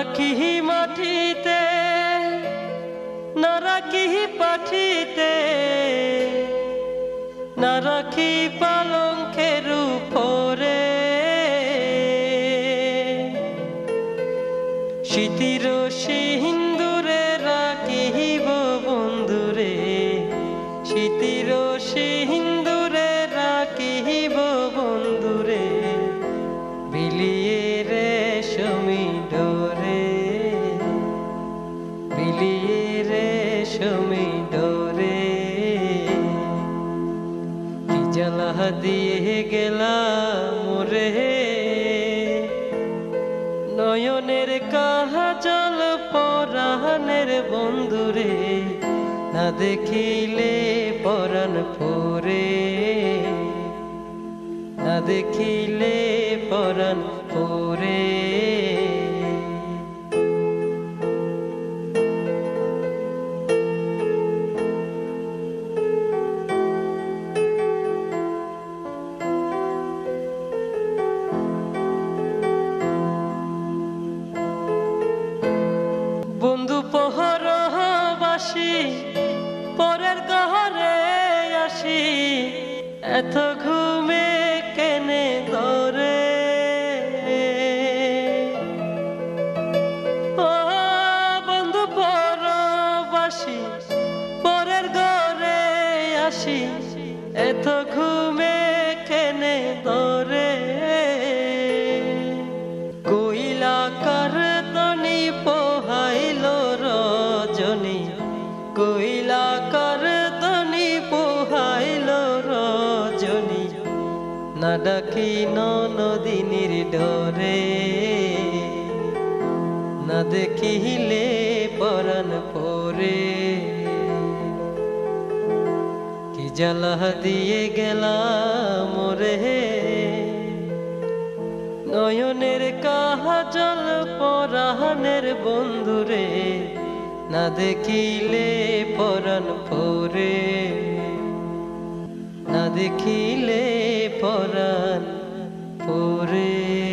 রাখি মাটিতে না রাখি পাঠিতে না রাখি পালঙ্কের উপরে স্মৃতির সিন্দুরে রাখিব বন্ধুরে স্মৃতির সিন্দুরে রাখিব বন্ধুরে বিলিয়ে রেশমি ডোরে বিলিয়ে রেশমি ডোরে কি জ্বালা দিয়ে গেলাম মোরে নয়নের কাজল পরাণের বন্ধুরে না দেখিলে পরাণ পরে না দেখিলে পরাণ পরে বন্ধু পহরবাসী পরের ঘরে আসি এত ঘুমে কেনে ধরে ও বন্ধু পরবাসী পরের ঘরে আসি এত ঘুমে কেনে ধরে কৈলাকার তনি পোহাইল রজনী কৈলাকার তনি পোহাইল রজনী না ডাকি নদিনীর ডরে না দেখিলে পরাণ পরে কি জ্বালা দিয়ে গেলাম মোরে নয়নের কাজল পরাণের বন্ধুরে না দেখিলে পরাণ পরে না দেখিলে পরাণ পরে।